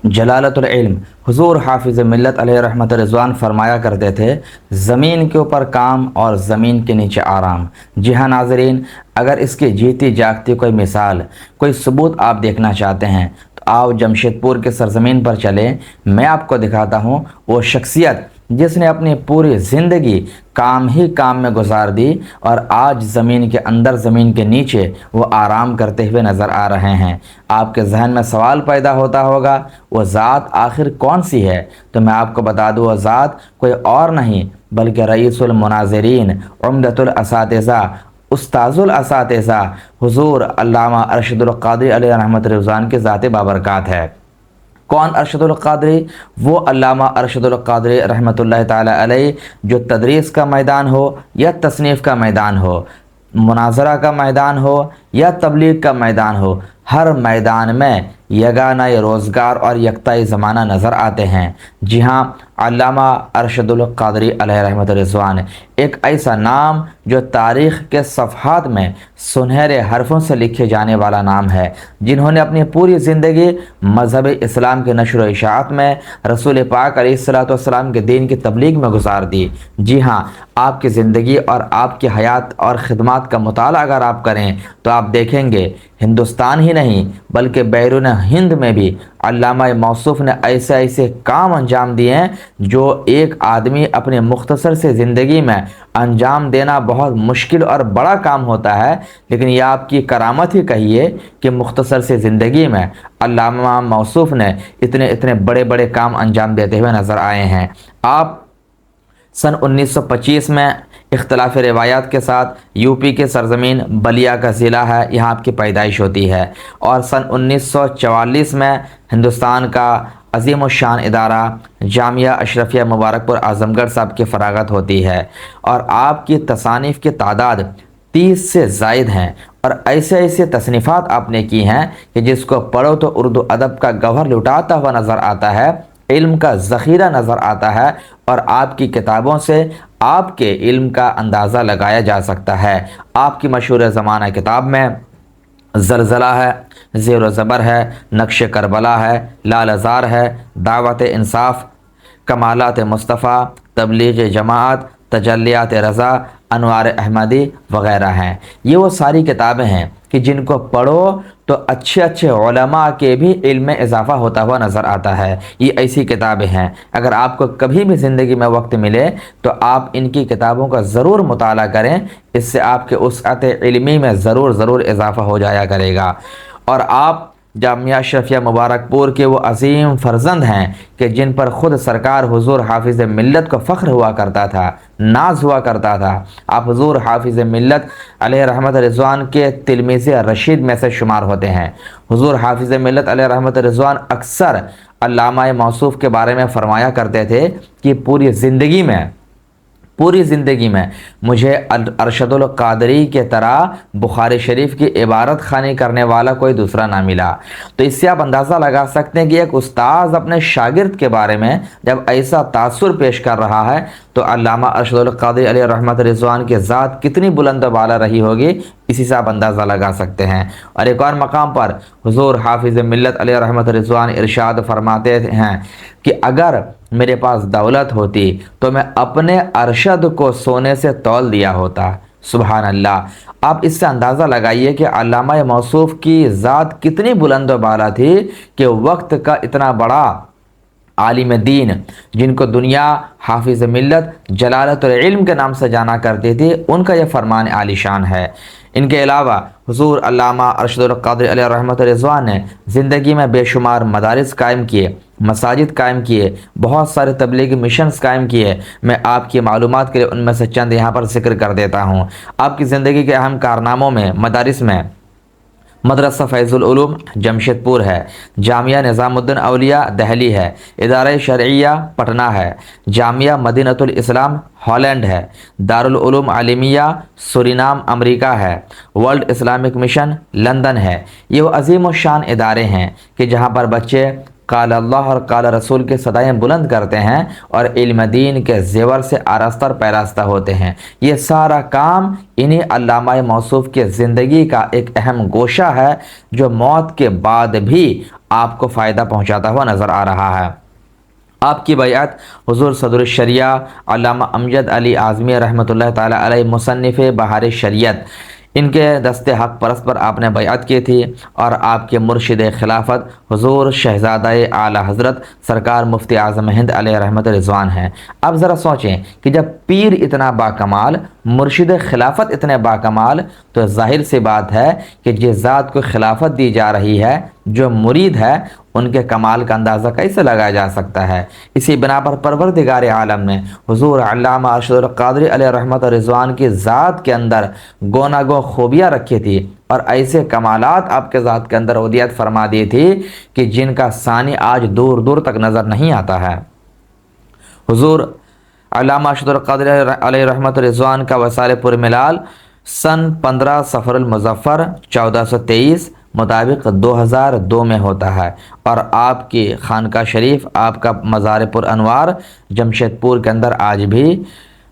जलालतुल इल्म हुजूर हाफिज़ मिल्लत अलैहि रहमत रिज़वान फरमाया करते थे, ज़मीन के ऊपर काम और ज़मीन के नीचे आराम। जी हाँ नाज़रीन, अगर इसकी जीती जागती कोई मिसाल, कोई सबूत आप देखना चाहते हैं तो आओ जमशेदपुर के सरज़मीन पर चलें। मैं आपको दिखाता हूँ वो शख्सियत जिसने अपनी पूरी ज़िंदगी काम ही काम में गुजार दी और आज ज़मीन के अंदर ज़मीन के नीचे वो आराम करते हुए नज़र आ रहे हैं। आपके जहन में सवाल पैदा होता होगा, वो ज़ात आखिर कौन सी है? तो मैं आपको बता दूँ, वो ज़ात कोई और नहीं बल्कि रईसुल मुनाज़िरीन, उम्दतुल असातिज़ा, उस्ताजुल असातिज़ा हुजूर अल्लामा अरशदुल क़ादरी अलैहि रहमत रिज़वान की ज़ात बाबरकात है। कौन अरशदुल क़ादरी? वो अल्लामा अरशदुल क़ादरी रहमतुल्लाहि ताला अलैहि, जो तदरीस का मैदान हो या तसनीफ़ का मैदान हो, मुनाज़रा का मैदान हो या तबलीग का मैदान हो, हर मैदान में यगाना रोज़गार और यकताई ज़माना नज़र आते हैं। जी हाँ, अल्लामा अरशदुल क़ादरी अलैहि रहमत रिज़वान एक ऐसा नाम जो तारीख़ के सफ़हात में सुनहरे हरफों से लिखे जाने वाला नाम है, जिन्होंने अपनी पूरी ज़िंदगी मज़हब इस्लाम के नशर व इशाअत में, रसूल पाक अलैहिस्सलातु वस्सलाम के दीन की तबलीग में गुजार दी। जी हाँ, आपकी ज़िंदगी और आपकी हयात और ख़िदमत का मुताला अगर आप करें तो आप देखेंगे हिंदुस्तान ही नहीं बल्कि बैरून हिंद में भी अल्लामा मौसूफ़ ने ऐसे ऐसे काम अंजाम दिए हैं जो एक आदमी अपने मुख्तसर से ज़िंदगी में अंजाम देना बहुत मुश्किल और बड़ा काम होता है, लेकिन यह आपकी करामत ही कहिए कि मुख्तसर से ज़िंदगी में अल्लामा मौसूफ़ ने इतने इतने बड़े बड़े काम अंजाम देते हुए नज़र आए हैं। आप सन 1925 में इख्तलाफ रिवायात के साथ यूपी के सरज़मीन बलिया का ज़िला है, यहाँ आपकी पैदाइश होती है, और सन 1944 में हिंदुस्तान का अज़ीम शान इदारा जामिया अशरफिया मुबारकपुर आज़मगढ़ साहब की फ़रागत होती है, और आपकी तसानीफ़ की तादाद 30 से ज़ायद हैं, और ऐसे ऐसे तसनीफ़ात आपने की हैं कि जिसको पढ़ो तो उर्दू अदब का गौहर लुटाता हुआ नज़र आता है, इल्म का ज़ख़ीरा नज़र आता है, और आपकी किताबों से आपके इल्म का अंदाज़ा लगाया जा सकता है। आपकी मशहूर ज़माना किताब में ज़लज़ला है, ज़ेर ज़बर है, नक्श करबला है, लाल अज़ार है, दावत इंसाफ, कमालात मुस्तफ़ा, तबलीग जमात, तजल्लियात रज़ा, अनवार अहमदी वग़ैरह हैं। ये वो सारी किताबें हैं कि जिनको पढ़ो तो अच्छे अच्छे उलमा के भी इल्म में इजाफ़ा होता हुआ नज़र आता है। ये ऐसी किताबें हैं, अगर आपको कभी भी ज़िंदगी में वक्त मिले तो आप इनकी किताबों का ज़रूर मुताला करें, इससे आपके वसअत इल्मी में ज़रूर इजाफ़ा हो जाया करेगा। और आप जामिया अशरफिया मुबारकपुर के वो अजीम फ़र्जंद हैं कि जिन पर ख़ुद सरकार हुजूर हाफिज़ मिल्लत को फ़ख्र हुआ करता था, नाज हुआ करता था। आप हुजूर हाफिज़ मिल्लत अलैहि रहमत रिज़वान के तिलमीज़ रशीद में से शुमार होते हैं। हुजूर हाफिज़ मिल्लत अलैहि रहमत रिज़वान अक्सर अल्लामा मौसूफ़ के बारे में फ़रमाया करते थे कि पूरी ज़िंदगी में मुझे अरशदुल क़ादरी के तरह बुखारी शरीफ की इबारत ख़ानी करने वाला कोई दूसरा ना मिला। तो इससे आप अंदाज़ा लगा सकते हैं कि एक उस्ताद अपने शागिर्द के बारे में जब ऐसा तासुर पेश कर रहा है तो अल्लामा अरशदुल क़ादरी अलैहि रहमत रिज़वान की ज़ात कितनी बुलंद बाला रही होगी, इसी से आप अंदाज़ा लगा सकते हैं। और एक और मकाम पर हुजूर हाफिज़ मिल्लत अलैहि रहमत रिज़वान इरशाद फरमाते हैं कि अगर मेरे पास दौलत होती तो मैं अपने अरशद को सोने से तौल दिया होता। सुबहान अल्लाह। आप इससे अंदाज़ा लगाइए कि अल्लामा मौसूफ़ की ज़ात कितनी बुलंद बाला थी कि वक्त का इतना बड़ा आलिम दीन, जिनको दुनिया हाफिज़ मिल्लत जलालतुल इल्म के नाम से जाना करती थी, उनका यह फरमान आलिशान है। इनके अलावा हुजूर अल्लामा अरशदुल क़ादरी अलैहि रहमत रिज़वान ने ज़िंदगी में बेशुमार मदारिस कायम किए, मसाजिद कायम किए, बहुत सारे तबलीगी मिशंस कायम किए। मैं आपकी मालूमात के लिए उनमें से चंद यहाँ पर जिक्र कर देता हूँ। आपकी ज़िंदगी के अहम कारनामों में मदारिस में मदरसा फ़ैज़ुल उलूम जमशेदपुर है, जामिया निज़ामुद्दीन औलिया दिल्ली है, इदारा शरइया पटना है, जामिया मदीनतुल इस्लाम हॉलैंड है, दारुल उलूम आलिमिया सूरीनाम अमेरिका है, वर्ल्ड इस्लामिक मिशन लंदन है। ये वो अजीम शान इदारे हैं कि जहाँ पर बच्चे قال اللہ اور قال رسول کے صدائیں بلند کرتے ہیں اور علم دین کے زیور سے آراستہ اور پیراستہ ہوتے ہیں۔ یہ سارا کام انہی علامہ موصوف کے زندگی کا ایک اہم گوشہ ہے جو موت کے بعد بھی آپ کو فائدہ پہنچاتا ہوا نظر آ رہا ہے۔ آپ کی بیعت حضور صدر الشریعہ علامہ امجد علی اعظمی رحمۃ اللہ تعالی علیہ مصنف بہار شریعت، ان کے دست حق پرست پر آپ نے بیعت کی تھی، اور آپ کے مرشد خلافت حضور شہزادہ اعلیٰ حضرت سرکار مفتی اعظم ہند علیہ رحمت رضوان ہیں۔ اب ذرا سوچیں کہ جب پیر اتنا باکمال، مرشد خلافت اتنے باکمال، تو ظاہر سی بات ہے کہ جس ذات کو خلافت دی جا رہی ہے، جو مرید ہے، ان کے کمال کا اندازہ کیسے لگایا جا سکتا ہے؟ اسی بنا پر پروردگار عالم نے حضور علامہ ارشد القادری علیہ رحمت رضوان کی ذات کے اندر گونا گو خوبیاں رکھی تھی، اور ایسے کمالات آپ کے ذات کے اندر عطیت فرما دی تھی کہ جن کا ثانی آج دور دور تک نظر نہیں آتا ہے۔ حضور علامہ ارشد القادری علیہ رحمت رضوان کا وصال پر ملال سن 15 صفر المظفر 1423 مطابق 2002 میں ہوتا ہے، اور آپ کی خانقاہ شریف، آپ کا مزار پر انوار جمشید پور کے اندر آج بھی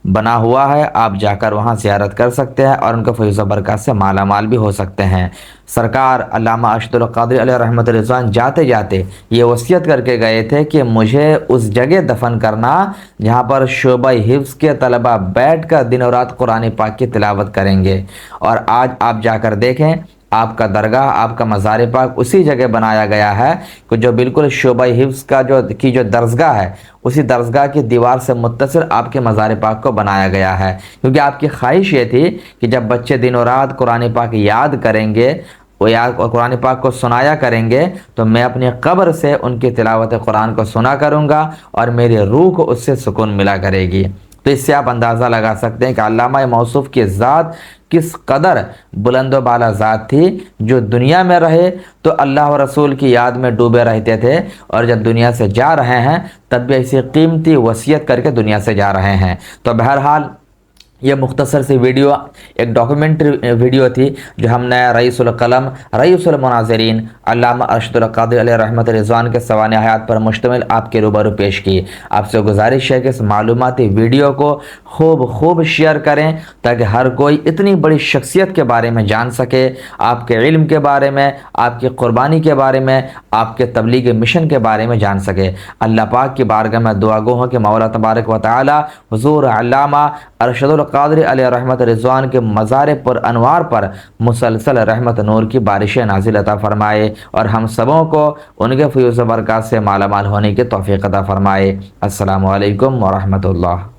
بنا ہوا ہے۔ آپ جا کر وہاں زیارت کر سکتے ہیں اور ان کو فیض و برکات سے مالا مال بھی ہو سکتے ہیں۔ سرکار علامہ ارشد القادری علیہ رحمت رضوان جاتے جاتے یہ وصیت کر کے گئے تھے کہ مجھے اس جگہ دفن کرنا جہاں پر شعبہ حفظ کے طلبہ بیٹھ کر دن و رات قرآن پاک کی تلاوت کریں گے، اور آج آپ جا کر دیکھیں آپ کا درگاہ، آپ کا مزار پاک اسی جگہ بنایا گیا ہے کہ جو بالکل شعبہ حفظ کا جو درسگاہ ہے، اسی درسگاہ کی دیوار سے متصل آپ کے مزار پاک کو بنایا گیا ہے، کیونکہ آپ کی خواہش یہ تھی کہ جب بچے دن و رات قرآن پاک یاد کریں گے، وہ قرآن پاک کو سنایا کریں گے، تو میں اپنی قبر سے ان کی تلاوت قرآن کو سنا کروں گا اور میری روح کو اس سے سکون ملا کرے گی۔ تو اس سے آپ اندازہ لگا سکتے ہیں کہ علامہ موصوف کی ذات کس قدر بلند و بالا ذات تھی، جو دنیا میں رہے تو اللہ و رسول کی یاد میں ڈوبے رہتے تھے، اور جب دنیا سے جا رہے ہیں تب بھی ایسی قیمتی وصیت کر کے دنیا سے جا رہے ہیں۔ تو بہرحال یہ مختصر سی ویڈیو ایک ڈاکومنٹری ویڈیو تھی جو ہم نے رئیس القلم رئیس المناظرین علامہ ارشد القادری علیہ رحمت رضوان کے سوانح حیات پر مشتمل آپ کے روبرو پیش کی۔ آپ سے گزارش ہے کہ اس معلوماتی ویڈیو کو خوب شیئر کریں تاکہ ہر کوئی اتنی بڑی شخصیت کے بارے میں جان سکے، آپ کے علم کے بارے میں، آپ کی قربانی کے بارے میں، آپ کے تبلیغ مشن کے بارے میں جان سکے۔ اللہ پاک کی بارگاہ میں دعا گو ہوں کہ مولا تبارک و تعالی حضور علامہ ارشد القادری علیہ رحمت رضوان کے مزار پر انوار پر مسلسل رحمت نور کی بارشیں نازل عطا فرمائے، اور ہم سبوں کو ان کے فیض و برکات سے مالا مال ہونے کی توفیق عطا فرمائے۔ السلام علیکم ورحمۃ اللہ۔